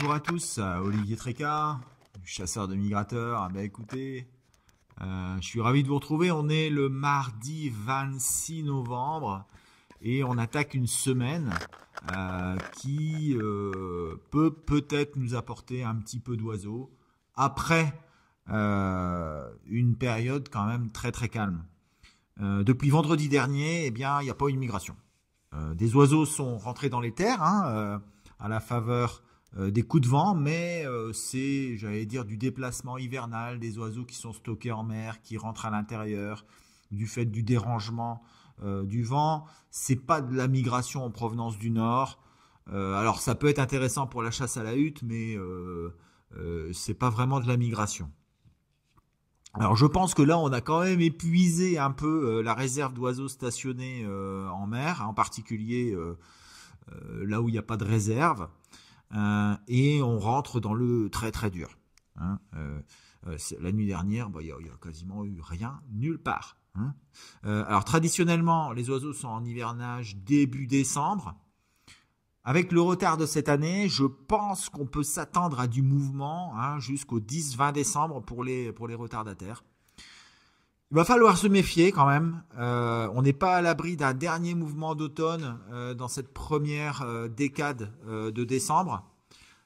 bonjour à tous, Olivier Trécart, chasseur de migrateurs. Écoutez, je suis ravi de vous retrouver. On est le mardi 26 novembre et on attaque une semaine qui peut peut-être nous apporter un petit peu d'oiseaux après une période quand même très très calme. Depuis vendredi dernier, eh bien, il n'y a pas eu de migration. Des oiseaux sont rentrés dans les terres à la faveur des coups de vent, mais c'est, j'allais dire, du déplacement hivernal, des oiseaux qui sont stockés en mer, qui rentrent à l'intérieur, du fait du dérangement du vent. C'est pas de la migration en provenance du nord. Alors ça peut être intéressant pour la chasse à la hutte, mais c'est pas vraiment de la migration. Alors je pense que là on a quand même épuisé un peu la réserve d'oiseaux stationnés en mer, en particulier là où il n'y a pas de réserve, et on rentre dans le très très dur. La nuit dernière, il y a quasiment eu rien, nulle part. Alors traditionnellement, les oiseaux sont en hivernage début décembre. Avec le retard de cette année, je pense qu'on peut s'attendre à du mouvement jusqu'au 10-20 décembre pour les retardataires. Il va falloir se méfier quand même. On n'est pas à l'abri d'un dernier mouvement d'automne dans cette première décade de décembre.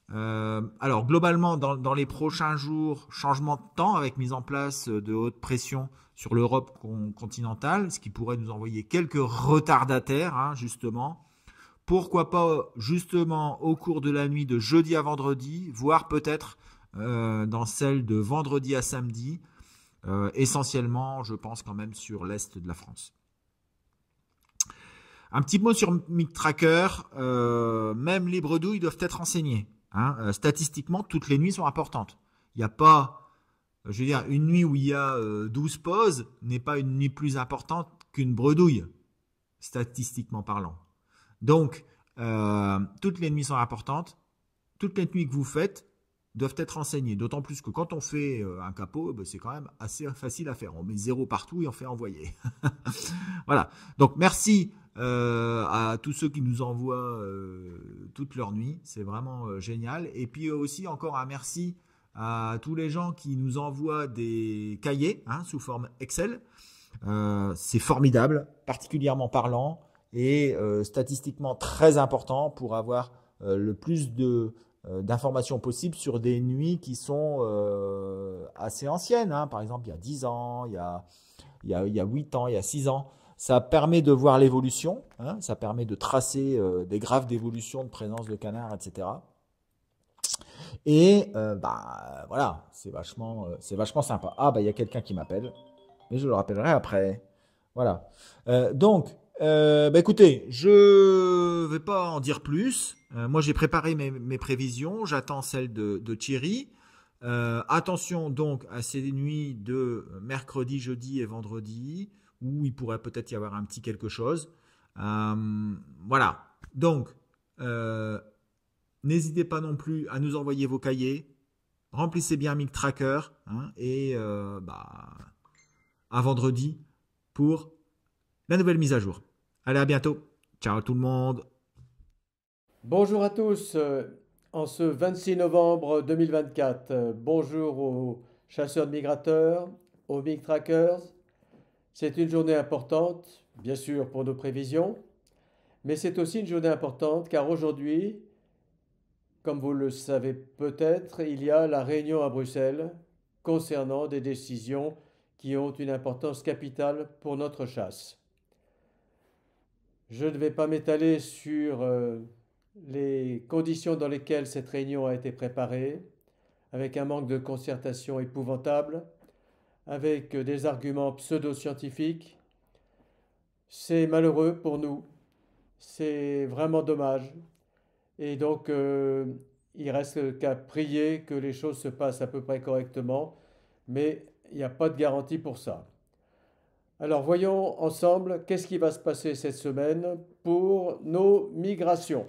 Alors globalement, dans les prochains jours, changement de temps avec mise en place de haute pression sur l'Europe continentale, ce qui pourrait nous envoyer quelques retardataires justement. Pourquoi pas justement au cours de la nuit de jeudi à vendredi, voire peut-être dans celle de vendredi à samedi, essentiellement je pense quand même sur l'est de la France. Un petit mot sur MigTracker, même les bredouilles doivent être enseignées. Statistiquement, toutes les nuits sont importantes. Il n'y a pas, je veux dire, une nuit où il y a 12 pauses n'est pas une nuit plus importante qu'une bredouille, statistiquement parlant. Donc, toutes les nuits sont importantes. Toutes les nuits que vous faites doivent être enseignées. D'autant plus que quand on fait un capot, c'est quand même assez facile à faire. On met 0 partout et on fait envoyer. Voilà. Donc, merci à tous ceux qui nous envoient toutes leurs nuits. C'est vraiment génial. Et puis aussi, encore un merci à tous les gens qui nous envoient des cahiers sous forme Excel. C'est formidable, particulièrement parlant. Et statistiquement très important pour avoir le plus d'informations possibles sur des nuits qui sont assez anciennes. Par exemple, il y a 10 ans, il y a 8 ans, il y a 6 ans. Ça permet de voir l'évolution, ça permet de tracer des graphes d'évolution de présence de canards, etc. Et voilà, c'est vachement sympa. Il y a quelqu'un qui m'appelle, mais je le rappellerai après. Voilà. Donc, écoutez, je vais pas en dire plus. Moi, j'ai préparé mes prévisions. J'attends celles de Thierry. Attention donc à ces nuits de mercredi, jeudi et vendredi, où il pourrait peut-être y avoir un petit quelque chose. Voilà. Donc, n'hésitez pas non plus à nous envoyer vos cahiers. Remplissez bien MigTracker. Et à vendredi pour la nouvelle mise à jour. Allez, à bientôt. Ciao tout le monde. Bonjour à tous, en ce 26 novembre 2024, bonjour aux chasseurs de migrateurs, aux MigTrackers. C'est une journée importante, bien sûr pour nos prévisions, mais c'est aussi une journée importante car aujourd'hui, comme vous le savez peut-être, il y a la réunion à Bruxelles concernant des décisions qui ont une importance capitale pour notre chasse. Je ne vais pas m'étaler sur les conditions dans lesquelles cette réunion a été préparée, avec un manque de concertation épouvantable, avec des arguments pseudo-scientifiques. C'est malheureux pour nous, c'est vraiment dommage. Et donc, il reste qu'à prier que les choses se passent à peu près correctement, mais il n'y a pas de garantie pour ça. Alors voyons ensemble qu'est-ce qui va se passer cette semaine pour nos migrations.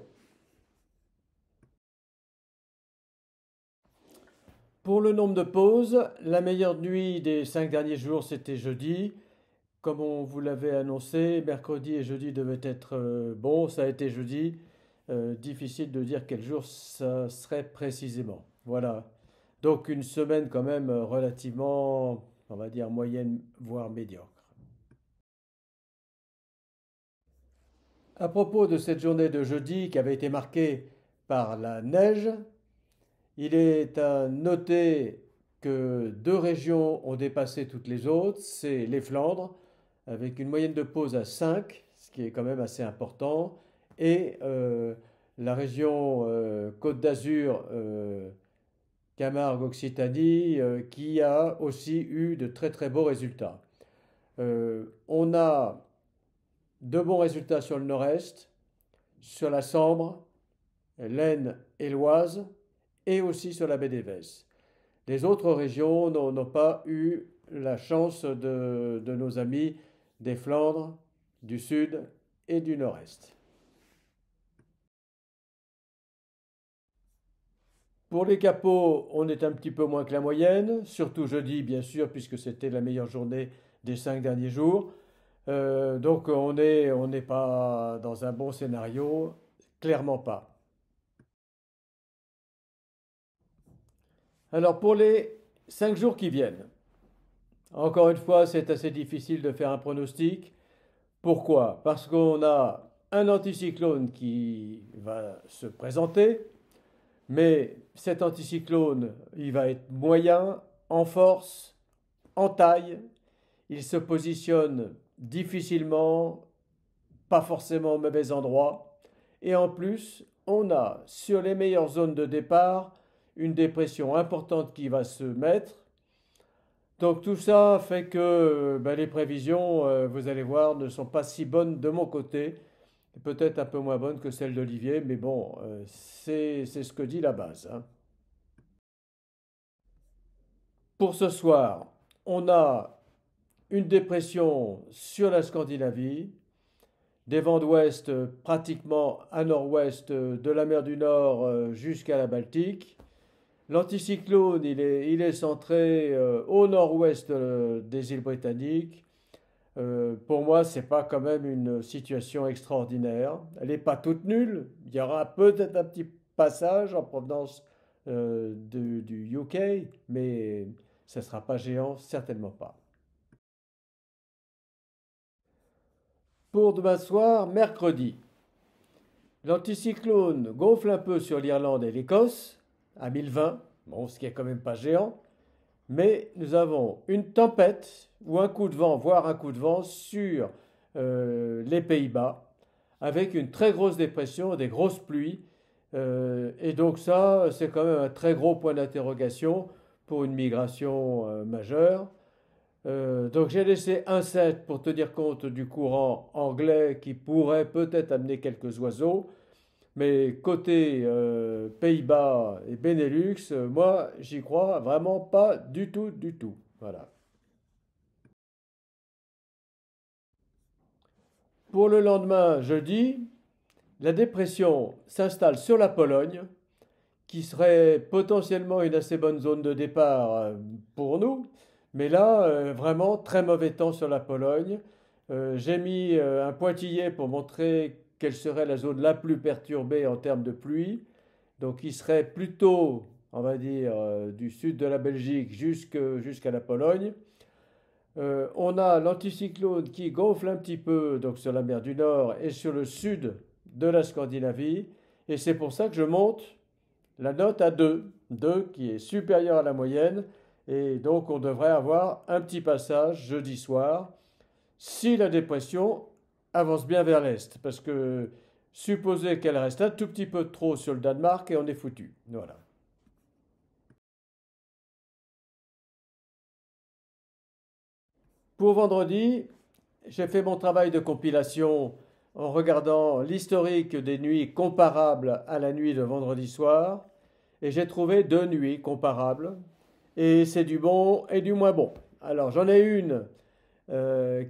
Pour le nombre de pauses, la meilleure nuit des 5 derniers jours, c'était jeudi. Comme on vous l'avait annoncé, mercredi et jeudi devaient être bons, ça a été jeudi. difficile de dire quel jour ça serait précisément. Voilà. Donc une semaine quand même relativement, on va dire, moyenne, voire médiocre. À propos de cette journée de jeudi qui avait été marquée par la neige, il est à noter que deux régions ont dépassé toutes les autres, c'est les Flandres, avec une moyenne de pause à 5, ce qui est quand même assez important, et la région Côte d'Azur, Camargue, Occitanie, qui a aussi eu de très très beaux résultats. On a de bons résultats sur le nord-est, sur la Sambre, l'Aisne et l'Oise, et aussi sur la baie d'Évesse. Les autres régions n'ont pas eu la chance de nos amis des Flandres, du Sud et du Nord-Est. Pour les capots, on est un petit peu moins que la moyenne, surtout jeudi bien sûr, puisque c'était la meilleure journée des 5 derniers jours. Donc on n'est pas dans un bon scénario, clairement pas. Alors pour les 5 jours qui viennent, encore une fois, c'est assez difficile de faire un pronostic. Pourquoi? Parce qu'on a un anticyclone qui va se présenter, mais cet anticyclone, il va être moyen en force, en taille. Il se positionne difficilement, pas forcément au mauvais endroit. Et en plus, on a sur les meilleures zones de départ une dépression importante qui va se mettre. Donc tout ça fait que les prévisions, vous allez voir, ne sont pas si bonnes de mon côté. Peut-être un peu moins bonnes que celles d'Olivier, mais bon, c'est ce que dit la base, hein. Pour ce soir, on a une dépression sur la Scandinavie, des vents d'ouest pratiquement à nord-ouest de la mer du Nord jusqu'à la Baltique. L'anticyclone, il est centré au nord-ouest des îles britanniques. Pour moi, ce n'est pas quand même une situation extraordinaire. Elle n'est pas toute nulle. Il y aura peut-être un petit passage en provenance du UK, mais ce ne sera pas géant, certainement pas. Pour demain soir, mercredi, l'anticyclone gonfle un peu sur l'Irlande et l'Écosse, à 1020, bon, ce qui est quand même pas géant, mais nous avons une tempête ou un coup de vent, voire un coup de vent sur les Pays-Bas, avec une très grosse dépression, des grosses pluies, et donc ça, c'est quand même un très gros point d'interrogation pour une migration majeure. Donc j'ai laissé un 7 pour tenir compte du courant anglais qui pourrait peut-être amener quelques oiseaux. Mais côté Pays-Bas et Benelux, moi j'y crois vraiment pas du tout, du tout. Voilà. Pour le lendemain, jeudi, la dépression s'installe sur la Pologne, qui serait potentiellement une assez bonne zone de départ pour nous. Mais là, vraiment très mauvais temps sur la Pologne. J'ai mis un pointillé pour montrer quelle serait la zone la plus perturbée en termes de pluie. Donc il serait plutôt, on va dire, du sud de la Belgique jusqu'à la Pologne. On a l'anticyclone qui gonfle un petit peu donc sur la mer du Nord et sur le sud de la Scandinavie. Et c'est pour ça que je monte la note à 2, 2 qui est supérieure à la moyenne. Et donc on devrait avoir un petit passage jeudi soir si la dépression avance bien vers l'est. Parce que supposer qu'elle reste un tout petit peu trop sur le Danemark et on est foutu. Voilà. Pour vendredi, j'ai fait mon travail de compilation en regardant l'historique des nuits comparables à la nuit de vendredi soir. Et j'ai trouvé deux nuits comparables. Et c'est du bon et du moins bon. Alors j'en ai une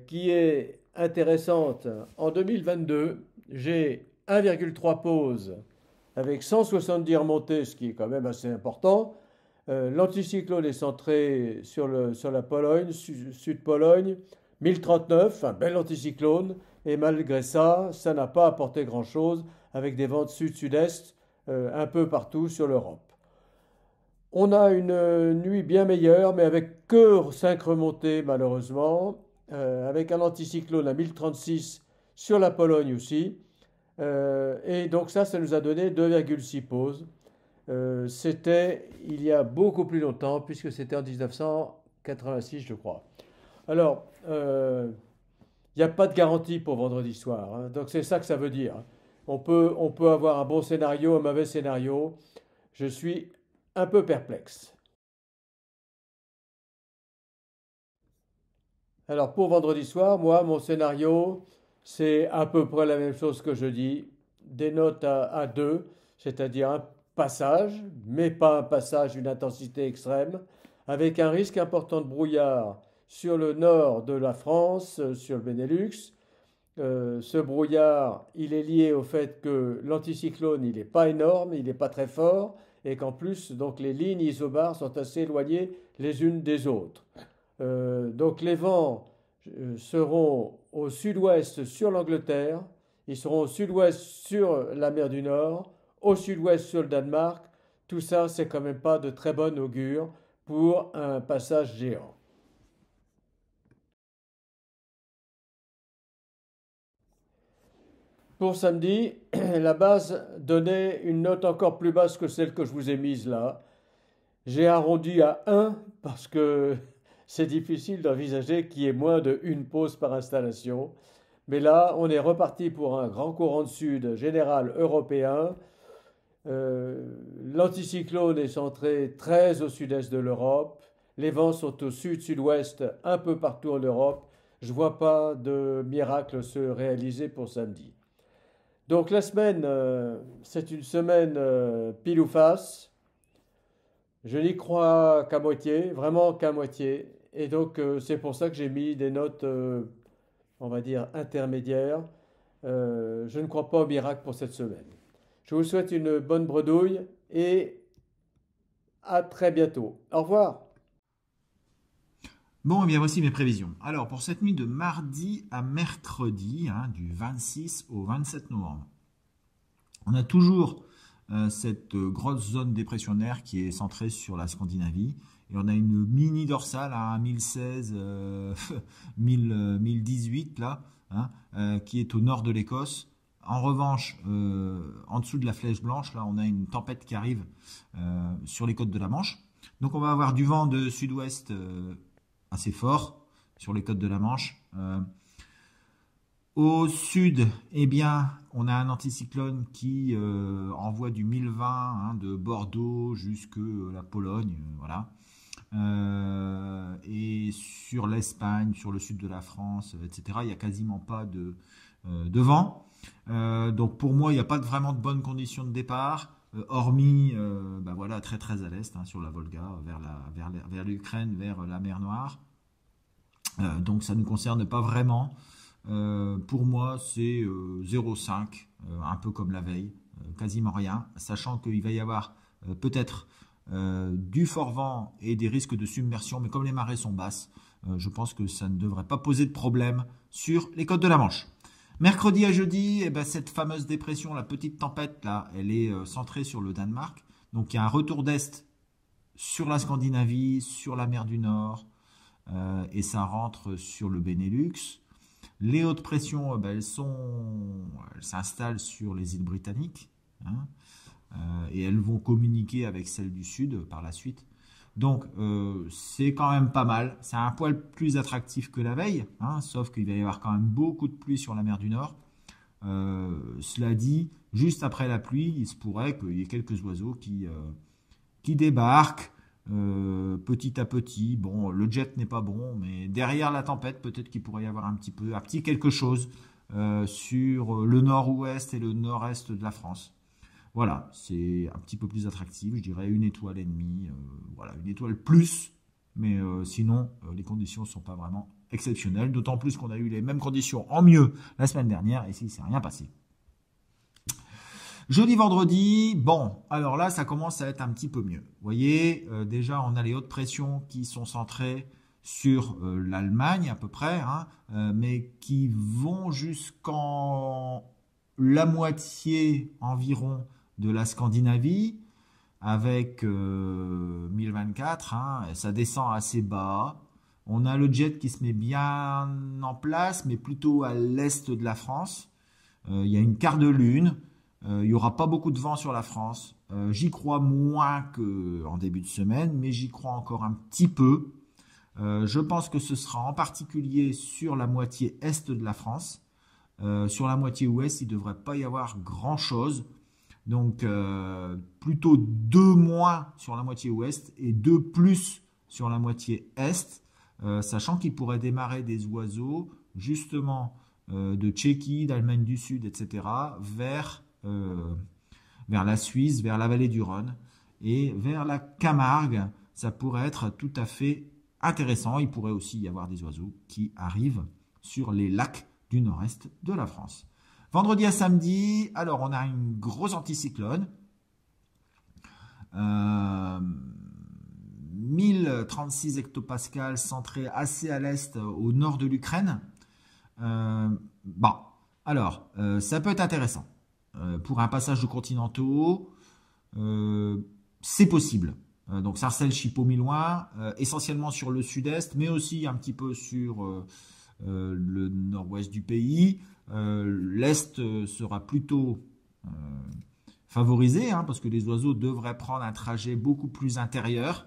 qui est intéressante. En 2022, j'ai 1,3 pauses avec 170 remontées, ce qui est quand même assez important. L'anticyclone est centré sur la Pologne, Sud-Pologne, 1039, un bel anticyclone, et malgré ça, ça n'a pas apporté grand-chose, avec des vents de sud-sud-est un peu partout sur l'Europe. On a une nuit bien meilleure, mais avec que 5 remontées malheureusement, avec un anticyclone à 1036 sur la Pologne aussi. Et donc ça nous a donné 2,6 pauses. C'était il y a beaucoup plus longtemps, puisque c'était en 1986, je crois. Alors, il n'y a pas de garantie pour vendredi soir, hein. Donc c'est ça que ça veut dire. On peut avoir un bon scénario, un mauvais scénario. Je suis un peu perplexe. Alors pour vendredi soir, moi, mon scénario, c'est à peu près la même chose que je dis. Des notes à 2, c'est-à-dire un passage, mais pas un passage d'une intensité extrême, avec un risque important de brouillard sur le nord de la France, sur le Benelux. Ce brouillard, il est lié au fait que l'anticyclone, il n'est pas énorme, il n'est pas très fort, et qu'en plus, donc les lignes isobars sont assez éloignées les unes des autres. Donc les vents seront au sud-ouest sur l'Angleterre, ils seront au sud-ouest sur la mer du Nord, au sud-ouest sur le Danemark. Tout ça, c'est quand même pas de très bon augure pour un passage géant. Pour samedi, la base donnait une note encore plus basse que celle que je vous ai mise là. J'ai arrondi à 1 parce que c'est difficile d'envisager qu'il y ait moins de une pause par installation. Mais là, on est reparti pour un grand courant de sud général européen. L'anticyclone est centré très au sud-est de l'Europe. Les vents sont au sud-sud-ouest un peu partout en Europe. Je ne vois pas de miracle se réaliser pour samedi. Donc la semaine, c'est une semaine pile ou face. Je n'y crois qu'à moitié, vraiment qu'à moitié. Et donc c'est pour ça que j'ai mis des notes, on va dire, intermédiaires. Je ne crois pas au miracle pour cette semaine. Je vous souhaite une bonne bredouille et à très bientôt. Au revoir. Bon, et bien voici mes prévisions. Alors, pour cette nuit de mardi à mercredi, hein, du 26 au 27 novembre, on a toujours cette grosse zone dépressionnaire qui est centrée sur la Scandinavie. Et on a une mini dorsale à 1016, 1018 là, hein, qui est au nord de l'Écosse. En revanche, en dessous de la flèche blanche, là, on a une tempête qui arrive sur les côtes de la Manche. Donc on va avoir du vent de sud-ouest assez fort sur les côtes de la Manche. Au sud, eh bien, on a un anticyclone qui envoie du 1020 hein, de Bordeaux jusque la Pologne, voilà. Et sur l'Espagne, sur le sud de la France, etc., il n'y a quasiment pas de vent. Donc pour moi, il n'y a pas vraiment de bonnes conditions de départ, hormis ben voilà, très très à l'est, hein, sur la Volga, vers l'Ukraine, vers la mer Noire. Donc ça ne nous concerne pas vraiment. Pour moi, c'est 0,5, un peu comme la veille, quasiment rien, sachant qu'il va y avoir peut-être du fort vent et des risques de submersion, mais comme les marées sont basses, je pense que ça ne devrait pas poser de problème sur les côtes de la Manche. Mercredi à jeudi, eh ben, cette fameuse dépression, la petite tempête, là, elle est centrée sur le Danemark. Donc il y a un retour d'est sur la Scandinavie, sur la mer du Nord, et ça rentre sur le Benelux. Les hautes pressions, ben, elles s'installent sur les îles britanniques, hein, et elles vont communiquer avec celles du sud par la suite. Donc c'est quand même pas mal. C'est un poil plus attractif que la veille, hein, sauf qu'il va y avoir quand même beaucoup de pluie sur la mer du Nord. Cela dit, juste après la pluie, il se pourrait qu'il y ait quelques oiseaux qui débarquent petit à petit. Bon, le jet n'est pas bon, mais derrière la tempête, peut-être qu'il pourrait y avoir un petit quelque chose sur le nord-ouest et le nord-est de la France. Voilà, c'est un petit peu plus attractif, je dirais 1,5 étoile, voilà, 1 étoile plus, mais sinon les conditions ne sont pas vraiment exceptionnelles, d'autant plus qu'on a eu les mêmes conditions en mieux la semaine dernière, et ici, il ne s'est rien passé. Jeudi, vendredi, bon, alors là, ça commence à être un petit peu mieux. Vous voyez, déjà, on a les hautes pressions qui sont centrées sur l'Allemagne à peu près, hein, mais qui vont jusqu'en la moitié environ de la Scandinavie, avec 1024, hein, ça descend assez bas. On a le jet qui se met bien en place, mais plutôt à l'est de la France. Il y a une quart de lune. Il n'y aura pas beaucoup de vent sur la France. J'y crois moins qu'en début de semaine, mais j'y crois encore un petit peu. Je pense que ce sera en particulier sur la moitié est de la France. Sur la moitié ouest, il ne devrait pas y avoir grand-chose. Donc, plutôt 2 moins sur la moitié ouest et 2 plus sur la moitié est, sachant qu'il pourrait démarrer des oiseaux, justement, de Tchéquie, d'Allemagne du Sud, etc., vers la Suisse, vers la vallée du Rhône et vers la Camargue. Ça pourrait être tout à fait intéressant. Il pourrait aussi y avoir des oiseaux qui arrivent sur les lacs du nord-est de la France. Vendredi à samedi, alors on a une grosse anticyclone. 1036 hectopascales centrée assez à l'est au nord de l'Ukraine. Bon, alors ça peut être intéressant. Pour un passage de continentaux, c'est possible. Donc Sarcelles, Chipot, Milouin, essentiellement sur le sud-est, mais aussi un petit peu sur le nord-ouest du pays. L'est sera plutôt favorisé, hein, parce que les oiseaux devraient prendre un trajet beaucoup plus intérieur.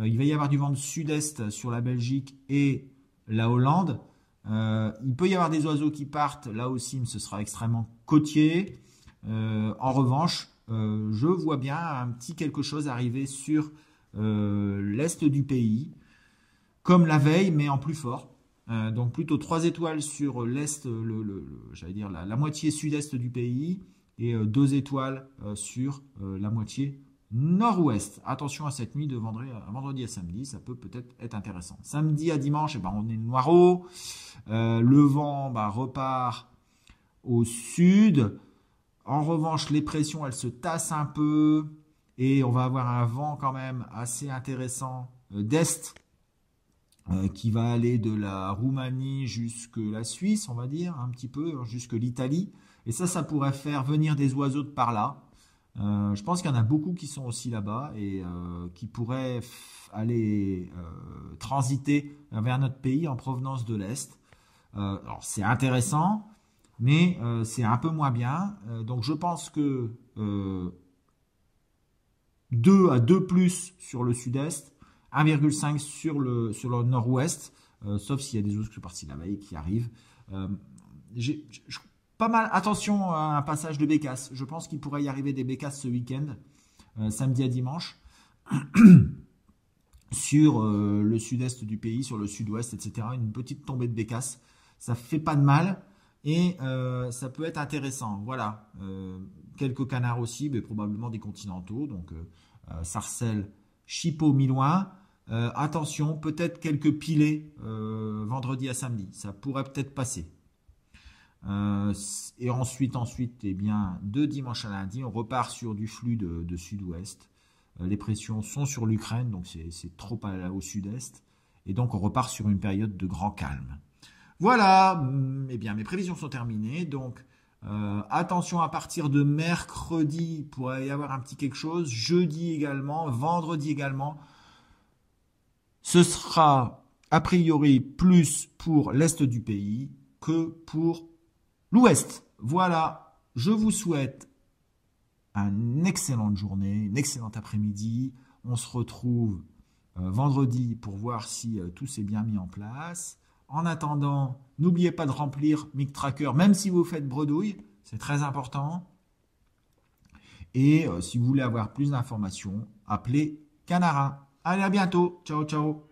Il va y avoir du vent de sud-est sur la Belgique et la Hollande. Il peut y avoir des oiseaux qui partent, là aussi, mais ce sera extrêmement côtier. En revanche, je vois bien un petit quelque chose arriver sur l'est du pays, comme la veille, mais en plus fort. Donc plutôt 3 étoiles sur l'est, j'allais dire la moitié sud-est du pays, et 2 étoiles sur la moitié nord-ouest. Attention à cette nuit de vendredi à samedi, ça peut peut-être être intéressant. Samedi à dimanche, on est noireau. Le vent repart au sud. En revanche, les pressions, elles se tassent un peu. Et on va avoir un vent quand même assez intéressant d'est qui va aller de la Roumanie jusque la Suisse, on va dire, un petit peu, jusque l'Italie. Et ça pourrait faire venir des oiseaux de par là. Je pense qu'il y en a beaucoup qui sont aussi là-bas et qui pourraient aller transiter vers notre pays en provenance de l'Est. Alors c'est intéressant, mais c'est un peu moins bien. Donc je pense que 2 à 2 plus sur le sud-est, 1,5 sur le nord-ouest, sauf s'il y a des oiseaux qui sont partis la veille qui arrivent. Pas mal, attention à un passage de bécasse. Je pense qu'il pourrait y arriver des bécasses ce week-end, samedi à dimanche, sur le sud-est du pays, sur le sud-ouest, etc. Une petite tombée de bécasse. Ça fait pas de mal et ça peut être intéressant. Voilà, quelques canards aussi, mais probablement des continentaux. Donc Sarcelles, Chipot, Milouin. Attention, peut-être quelques pilets vendredi à samedi. Ça pourrait peut-être passer. Et ensuite, de dimanche à lundi, on repart sur du flux de sud-ouest. Les pressions sont sur l'Ukraine, donc c'est trop au sud-est. Et donc, on repart sur une période de grand calme. Voilà, eh bien, mes prévisions sont terminées. Donc, attention, à partir de mercredi, il pourrait y avoir un petit quelque chose. Jeudi également, vendredi également. Ce sera, a priori, plus pour l'est du pays que pour l'ouest. Voilà, je vous souhaite une excellente journée, une excellente après-midi. On se retrouve vendredi pour voir si tout s'est bien mis en place. En attendant, n'oubliez pas de remplir MicTracker, même si vous faites bredouille, c'est très important. Et si vous voulez avoir plus d'informations, appelez Canarin. Allez, à bientôt. Ciao, ciao.